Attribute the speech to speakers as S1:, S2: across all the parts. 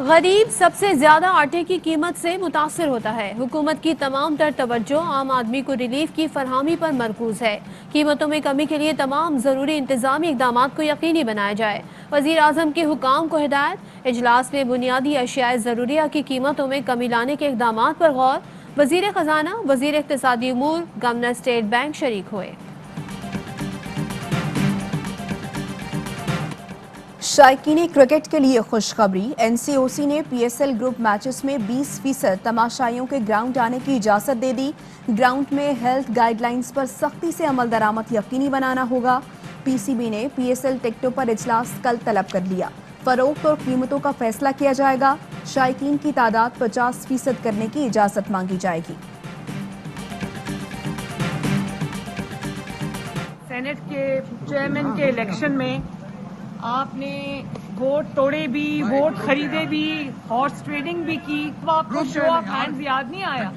S1: गरीब सबसे ज्यादा आटे की कीमत से मुतासर होता है। हुकूमत की तमाम तर तवज्जो आम आदमी को रिलीफ की फरहमी पर मरकूज है। कीमतों में कमी के लिए तमाम जरूरी इंतजामी इकदाम को यकीनी बनाया जाए। वजीर आजम के हुकाम को हिदायत। इजलास में बुनियादी अशियाए जरूरिया की कीमतों में कमी लाने के इकदाम पर गौर। वजीर खजाना, वजीर इक्तिसादी उमूर, गवर्नर स्टेट बैंक शरीक हुए।
S2: शायकीन क्रिकेट के लिए खुशखबरी। एनसीओसी ने पीएसएल ग्रुप मैचेस में 20% तमाशाइयों के ग्राउंड आने की इजाजत दे दी। ग्राउंड में हेल्थ गाइडलाइंस पर सख्ती से अमल दरामद यकीनी बनाना होगा। पीसीबी ने पीएसएल टिकटों पर इजलास कल तलब कर लिया। फरोख्त और कीमतों का फैसला किया जाएगा। शायकीन की तादाद 50% करने की इजाजत मांगी जाएगी।
S3: सेनेट के चेयरमैन के इलेक्शन में आपने वोट तोड़े भी, वोट खरीदे भी, हॉर्स ट्रेडिंग भी की, तो आपको शो ऑफ हैंड्स याद नहीं आया?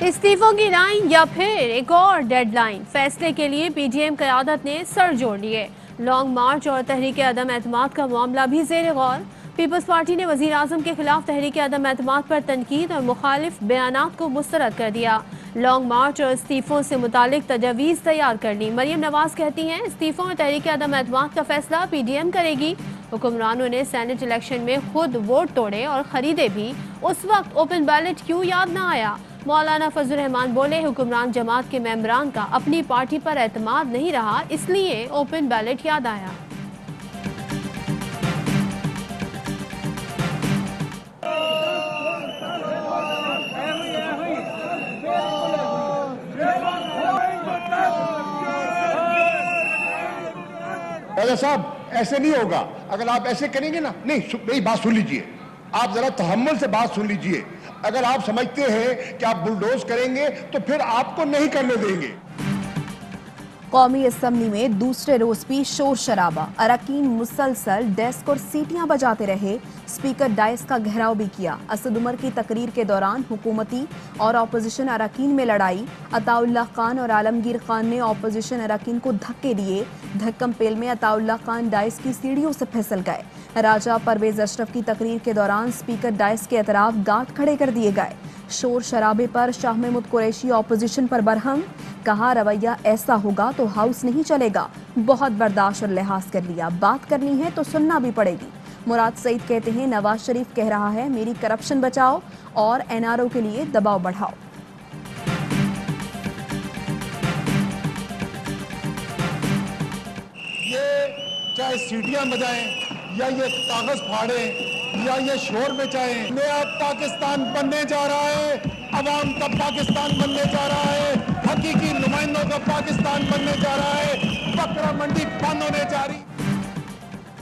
S1: इस्तीफों की लाइन या फिर एक और डेडलाइन? फैसले के लिए पीडीएम क़यादत ने सर जोड़ लिए। लॉन्ग मार्च और तहरीक अदम एतमाद का मामला भी ज़ेर गौर। पीपल्स पार्टी ने वज़ीर आज़म के खिलाफ तहरीक अदम एतमाद पर तनकीद और मुखालिफ बयानात को मुस्तरद कर दिया। लॉन्ग मार्च और इस्तीफों से मुतालिक तजावीज़ तैयार कर ली। मरियम नवाज कहती हैं इस्तीफों और तहरीक अदम एतमाद का फैसला पीडीएम करेगी। हुक्मरानों ने सेनेट इलेक्शन में खुद वोट तोड़े और खरीदे भी, उस वक्त ओपन बैलेट क्यों याद न आया? मौलाना फजल रहमान बोले हुक्मरान जमात के मेंबरान का अपनी पार्टी पर एतमाद नहीं रहा, इसलिए ओपन बैलेट याद आया।
S4: साहब ऐसे नहीं होगा। अगर आप ऐसे करेंगे ना, नहीं मेरी बात सुन लीजिए, आप जरा तहम्मुल से बात सुन लीजिए। अगर आप समझते हैं कि आप बुलडोज करेंगे तो फिर आपको नहीं करने देंगे।
S2: कौमी असम्बली में दूसरे रोज भी शोर शराबा। अरकान मुसलसल डेस्क और सीटियां बजाते रहे। स्पीकर डाइस का घेराव भी किया। असद उमर की तकरीर के दौरान हुकूमती और अपोजिशन अरकान में लड़ाई। अताउल्लाह खान और आलमगीर खान ने अपोजिशन अरकान को धक्के दिए। धक्कम पेल में अताउल्लाह खान डाइस की सीढ़ियों से फिसल गए। राजा परवेज अशरफ की तकरीर के दौरान स्पीकर डाइस के अतराफ गांठ खड़े कर दिए गए। शोर शराबे पर शाह महमूद कुरैशी अपोजिशन पर बरहम। कहा रवैया ऐसा होगा तो हाउस नहीं चलेगा। बहुत बर्दाश्त और लिहाज कर लिया, बात करनी है तो सुनना भी पड़ेगी। मुराद सईद कहते हैं नवाज शरीफ कह रहा है मेरी करप्शन बचाओ और एनआरओ के लिए दबाव बढ़ाओ।
S4: ये चाहे सीटियां बजाएं या ये कागज फाड़े या ये शोर मचाएं, नया पाकिस्तान बनने जा रहा है। अवाम का पाकिस्तान बनने जा रहा है। हकीकी नुमाइंदों का पाकिस्तान बनने जा रहा है। बकरा मंडी बंद होने जा रही।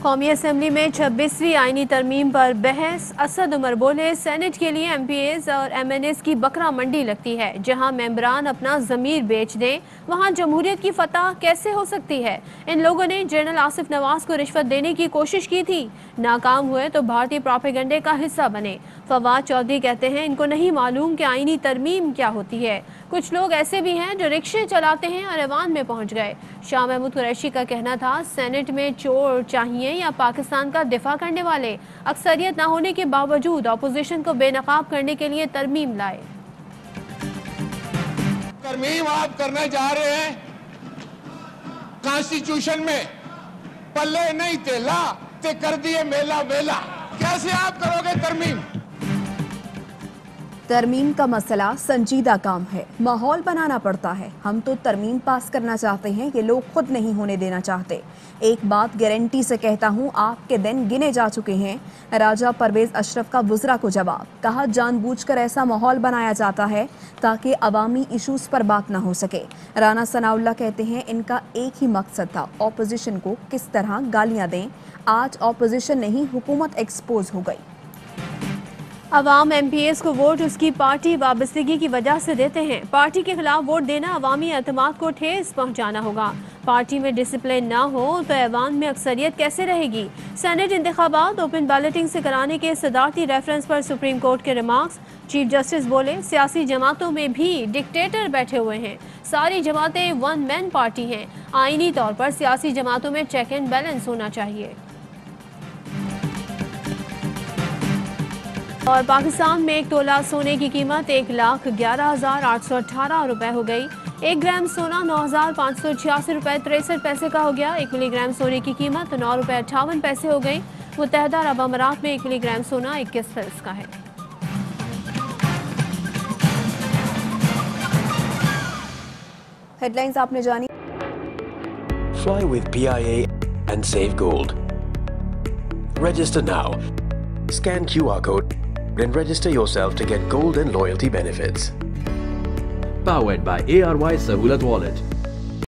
S1: कौमी असम्बली में 26वीं आईनी तरमीम पर बहस। असद उमर बोले सेनेट के लिए एमपीएस और एमएनएस की बकरा मंडी लगती है। जहां मेंबरान अपना ज़मीर बेच दें वहां जमहूरियत की फतह कैसे हो सकती है? इन लोगों ने जनरल आसिफ नवाज को रिश्वत देने की कोशिश की थी, नाकाम हुए तो भारतीय प्रोपेगेंडे का हिस्सा बने। फवाद चौधरी कहते हैं इनको नहीं मालूम कि आईनी तरमीम क्या होती है। कुछ लोग ऐसे भी हैं जो रिक्शे चलाते हैं और ऐवान में पहुंच गए। शाह महमूद कुरैशी का कहना था सेनेट में चोर चाहिए या पाकिस्तान का दिफा करने वाले? अक्सरियत न होने के बावजूद अपोजिशन को बेनकाब करने के लिए तरमीम लाए।
S4: तरमीम आप करने जा रहे हैं कॉन्स्टिट्यूशन में, पल्ले नहीं तेला ते कर दिए मेला वेला। कैसे आप करोगे तरमीम?
S2: तरमीम का मसला संजीदा काम है, माहौल बनाना पड़ता है। हम तो तरमीम पास करना चाहते हैं, ये लोग खुद नहीं होने देना चाहते। एक बात गारंटी से कहता हूँ, आपके दिन गिने जा चुके हैं। राजा परवेज अशरफ का वुज़रा को जवाब। कहा जानबूझकर ऐसा माहौल बनाया जाता है ताकि अवामी इशूज़ पर बात ना हो सके। राना सनाउल्लाह कहते हैं इनका एक ही मकसद था, ऑपोजिशन को किस तरह गालियाँ दें। आज ऑपोजिशन नहीं हुकूमत एक्सपोज हो गई।
S1: अवाम एमपीएस को वोट उसकी पार्टी वाबस्तगी की वजह से देते हैं। पार्टी के खिलाफ वोट देना अवामी एतमाद को ठेस पहुंचाना होगा। पार्टी में डिसिप्लिन ना हो तो ऐवान में अक्सरियत कैसे रहेगी? सेनेट इंतखाबात ओपन बैलेटिंग से कराने के सदारती रेफरेंस पर सुप्रीम कोर्ट के रिमार्क्स। चीफ जस्टिस बोले सियासी जमातों में भी डिक्टेटर बैठे हुए हैं। सारी जमातें वन मैन पार्टी हैं। आईनी तौर पर सियासी जमातों में चेक एंड बैलेंस होना चाहिए। और पाकिस्तान में 1 तोला सोने की कीमत 1,11,818 रुपए हो गई। 1 ग्राम सोना 9,586 रुपए 63 पैसे का हो गया। 1 मिलीग्राम सोने की कीमत 9 रुपए 58 पैसे हो गई। मुत्तहदा अरब अमारात में 1 मिलीग्राम सोना 21 फिल्स का है।
S2: हेडलाइंस आपने जानी।
S5: Fly with PIA and save gold. Register now. Scan QR code and register yourself to get gold and loyalty benefits.
S6: Powered by ARY Sahulat Wallet.